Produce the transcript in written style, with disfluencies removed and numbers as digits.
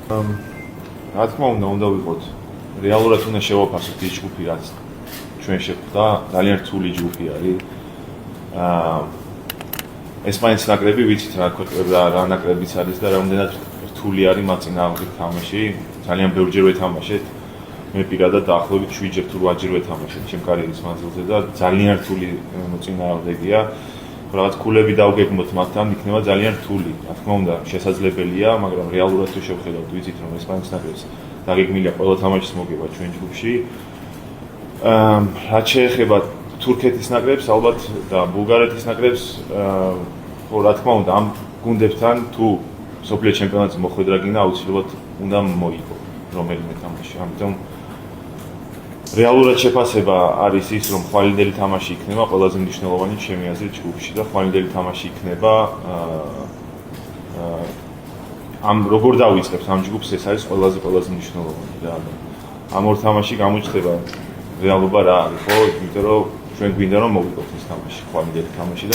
რა თქმა უნდა ვიყოთ. რეალურად უნდა შევაფასოთ ის ჯგუფი, რაც ჩვენ შეხვდა, ძალიან რთული ჯგუფი არის. ესპანეთის ნაკრები ვიცით რა ნაკრებიც არის და რამდენად რთული არის მათ წინააღმდეგ თამაში. ძალიან ბევრჯერ ვეთამაშეთ. მე პირადად დაახლოებით 7-ჯერ თუ 8-ჯერ ვეთამაშეთ ჩემ კარიერის მანძილზე და ძალიან რთული წინააღმდეგია. რაღაც ქულები დავგეგმოთ მათთან, იქნება ძალიან რთული. რა თქმა უნდა, შესაძლებელია, მაგრამ რეალურად თუ შევხედავთ, ვიცით რომ ესპანეთის ნაკრებს დაგეგმილია ყველა თამაშის მოგება ჩვენ ჯგუფში. რაც შეეხება თურქეთის ნაკრებს, ალბათ და ბულგარეთის ნაკრებს, რა თქმა უნდა, ამ გუნდებთან თუ მსოფლიო ჩემპიონატზე მოხვედრა გინდა, აუცილებლად უნდა მოიგო რომელიმე თამაში. ამიტომ რეალურად შეფასება არის ის, რომ ხვალინდელი თამაში იქნება ყველაზე მნიშვნელოვანი ჩემი აზრით ჯგუფში და ხვალინდელი თამაში იქნება ამ როგორ დავიწყებთ ამ ჯგუფს ეს არის ყველაზე მნიშვნელოვანი და ამ ორ თამაში გამოჩნდება რეალობა რა არის, ხო? იმიტომ რომ ჩვენ გვინდა რომ მოვიგოთ ეს თამაში, ხვალინდელი თამაში და